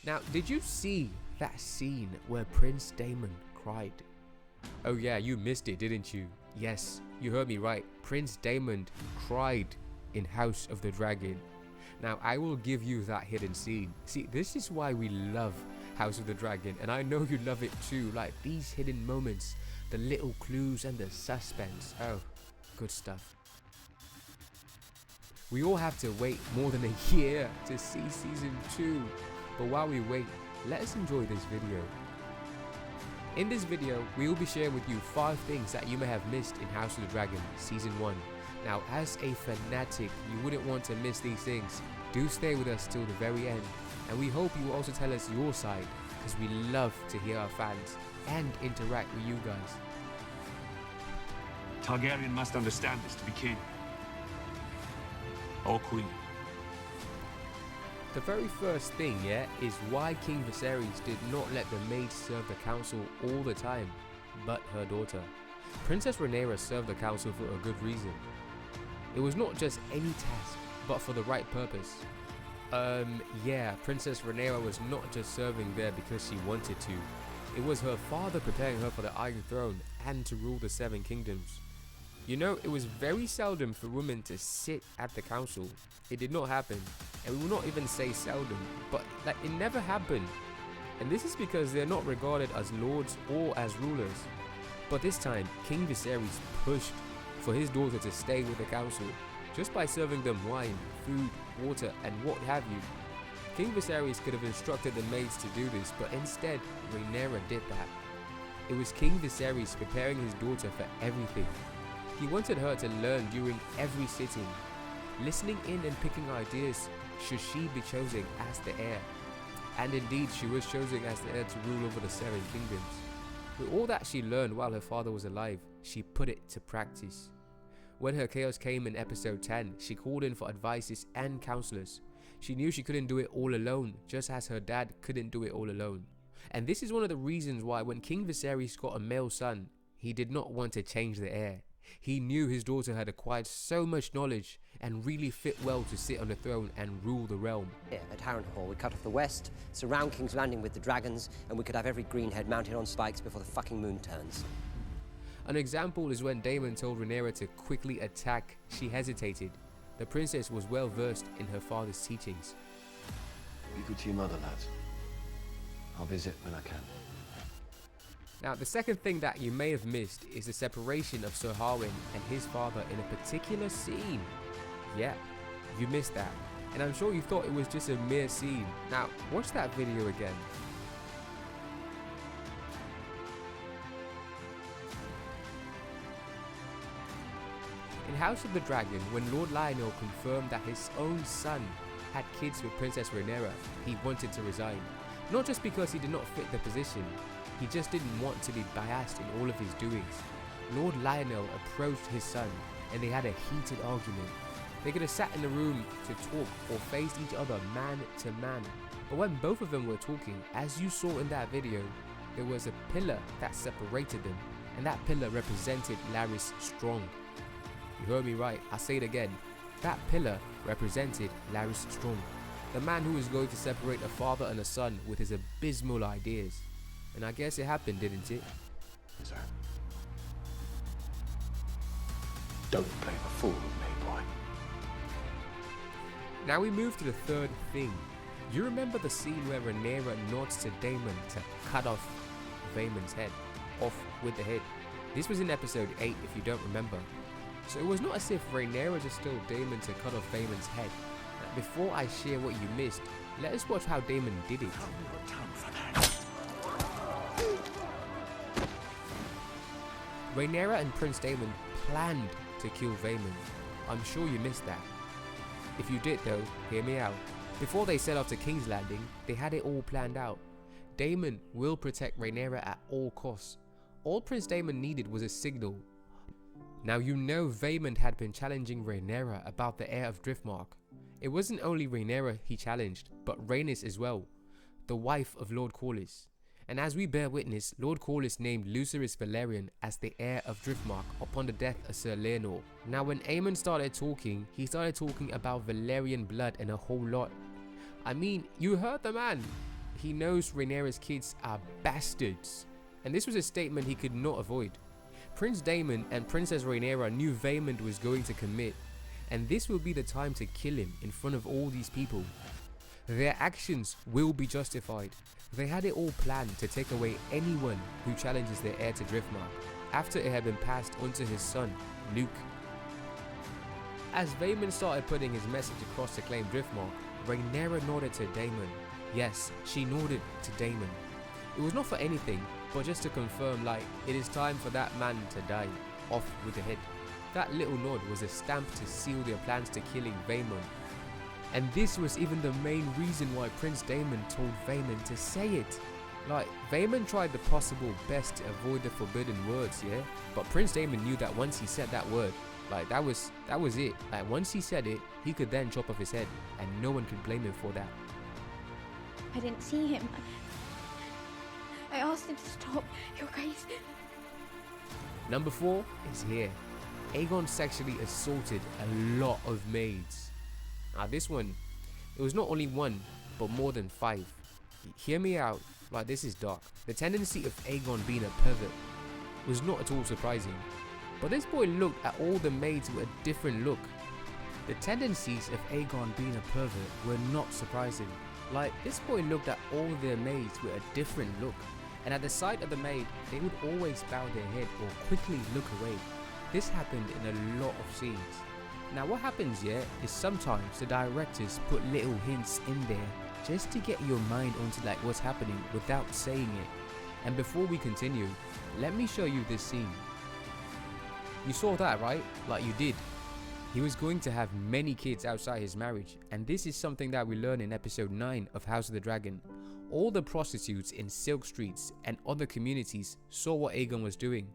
Now, did you see that scene where Prince Daemon cried? Oh yeah, you missed it, didn't you? Yes, you heard me right. Prince Daemon cried in House of the Dragon. Now, I will give you that hidden scene. See, this is why we love House of the Dragon, and I know you love it too. Like these hidden moments, the little clues and the suspense. Oh, good stuff. We all have to wait more than a year to see season 2. But while we wait, let us enjoy this video. In this video, we will be sharing with you 5 things that you may have missed in House of the Dragon Season 1. Now, as a fanatic, you wouldn't want to miss these things. Do stay with us till the very end, and we hope you will also tell us your side, because we love to hear our fans and interact with you guys. Targaryen must understand this to be king. Or queen. The very first thing, is why King Viserys did not let the maids serve the council all the time, but her daughter. Princess Rhaenyra served the council for a good reason. It was not just any task, but for the right purpose. Princess Rhaenyra was not just serving there because she wanted to. It was her father preparing her for the Iron Throne and to rule the 7 kingdoms. You know, it was very seldom for women to sit at the council. It did not happen, and we will not even say seldom, but it never happened. And this is because they're not regarded as lords or as rulers. But this time, King Viserys pushed for his daughter to stay with the council, just by serving them wine, food, water, and what have you. King Viserys could have instructed the maids to do this, but instead, Rhaenyra did that. It was King Viserys preparing his daughter for everything. He wanted her to learn during every sitting, listening in and picking ideas should she be chosen as the heir. And indeed, she was chosen as the heir to rule over the 7 kingdoms. With all that she learned while her father was alive, she put it to practice. When her chaos came in episode 10, she called in for advices and counselors. She knew she couldn't do it all alone, just as her dad couldn't do it all alone. And this is one of the reasons why when King Viserys got a male son, he did not want to change the heir. He knew his daughter had acquired so much knowledge and really fit well to sit on the throne and rule the realm. Here at Harrenhal, we cut off the west, surround King's Landing with the dragons, and we could have every greenhead mounted on spikes before the fucking moon turns. An example is when Daemon told Rhaenyra to quickly attack. She hesitated. The princess was well versed in her father's teachings. Be good to your mother, lads. I'll visit when I can. Now, the second thing that you may have missed is the separation of Sir Harwin and his father in a particular scene. Yeah, you missed that. And I'm sure you thought it was just a mere scene. Now, watch that video again. In House of the Dragon, when Lord Lionel confirmed that his own son had kids with Princess Rhaenyra, he wanted to resign. Not just because he did not fit the position, he just didn't want to be biased in all of his doings. Lord Lionel approached his son and they had a heated argument. They could have sat in a room to talk or faced each other man to man. But when both of them were talking, as you saw in that video, there was a pillar that separated them, and that pillar represented Larys Strong. You heard me right, I'll say it again. That pillar represented Larys Strong, the man who was going to separate a father and a son with his abysmal ideas. And I guess it happened, didn't it? Sir. Don't play the fool with me, boy. Now we move to the third thing. You remember the scene where Rhaenyra nods to Daemon to cut off Vaemon's head, off with the head. This was in episode 8 if you don't remember. So it was not as if Rhaenyra just told Daemon to cut off Vaemon's head. Now, before I share what you missed, let us watch how Daemon did it. Rhaenyra and Prince Daemon planned to kill Vaemon. I'm sure you missed that. If you did though, hear me out. Before they set off to King's Landing, they had it all planned out. Daemon will protect Rhaenyra at all costs. All Prince Daemon needed was a signal. Now you know Vaemon had been challenging Rhaenyra about the heir of Driftmark. It wasn't only Rhaenyra he challenged, but Rhaenys as well, the wife of Lord Corlys. And as we bear witness, Lord Corlys named Lucerys Velaryon as the heir of Driftmark upon the death of Sir Leonor. Now when Aemon started talking, he started talking about Valyrian blood and a whole lot. I mean, you heard the man. he knows Rhaenyra's kids are bastards, and this was a statement he could not avoid. Prince Daemon and Princess Rhaenyra knew Vaemond was going to commit, and this will be the time to kill him in front of all these people. Their actions will be justified. They had it all planned to take away anyone who challenges their heir to Driftmark, after it had been passed on to his son, Luke. As Vaemond started putting his message across to claim Driftmark, Rhaenyra nodded to Daemon. Yes, she nodded to Daemon. It was not for anything, but just to confirm, like, it is time for that man to die, off with the head. That little nod was a stamp to seal their plans to killing Vaemond. And this was even the main reason why Prince Daemon told Vaemond to say it. Like, Vaemond tried the possible best to avoid the forbidden words, yeah? But Prince Daemon knew that once he said that word, like, that was it. Like, once he said it, he could then chop off his head, and no one could blame him for that. I didn't see him. I asked him to stop, Your Grace. Number 4 is here. Aegon sexually assaulted a lot of maids. Now this one, it was not only 1, but more than 5. Hear me out, like, this is dark. The tendency of Aegon being a pervert was not at all surprising. But this boy looked at all the maids with a different look. The tendencies of Aegon being a pervert were not surprising. Like, this boy looked at all their maids with a different look, and at the sight of the maid, they would always bow their head or quickly look away. This happened in a lot of scenes. Now what happens here is sometimes the directors put little hints in there just to get your mind onto like what's happening without saying it. And before we continue, let me show you this scene. You saw that, right? Like, you did. He was going to have many kids outside his marriage, and this is something that we learn in episode 9 of House of the Dragon. All the prostitutes in Silk Streets and other communities saw what Aegon was doing.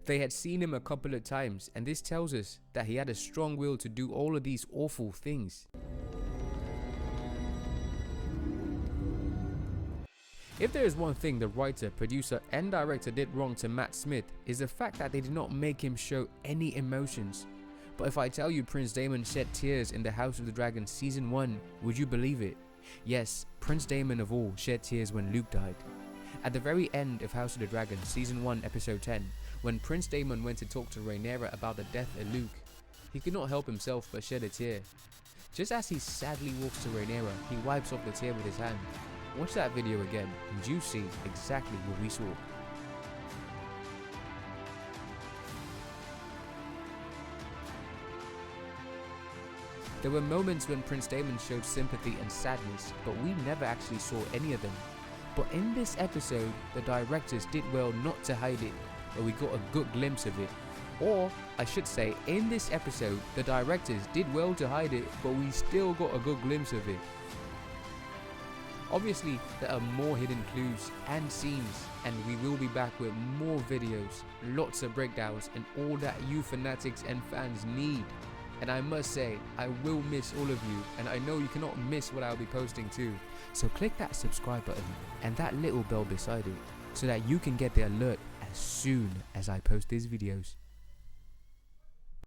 They had seen him a couple of times, and this tells us that he had a strong will to do all of these awful things. If there is one thing the writer, producer and director did wrong to Matt Smith, is the fact that they did not make him show any emotions. But if I tell you Prince Daemon shed tears in the House of the Dragon season 1, would you believe it? Yes, Prince Daemon of all shed tears when Luke died. At the very end of House of the Dragon season 1 episode 10, when Prince Daemon went to talk to Rhaenyra about the death of Luke, he could not help himself but shed a tear. Just as he sadly walks to Rhaenyra, he wipes off the tear with his hand. Watch that video again and you see exactly what we saw. There were moments when Prince Daemon showed sympathy and sadness, but we never actually saw any of them. But in this episode, the directors did well not to hide it, but we got a good glimpse of it. Or, I should say, in this episode, the directors did well to hide it, but we still got a good glimpse of it. Obviously, there are more hidden clues and scenes, and we will be back with more videos, lots of breakdowns, and all that you fanatics and fans need. And I must say, I will miss all of you, and I know you cannot miss what I'll be posting too. So click that subscribe button and that little bell beside it, so that you can get the alert as soon as I post these videos.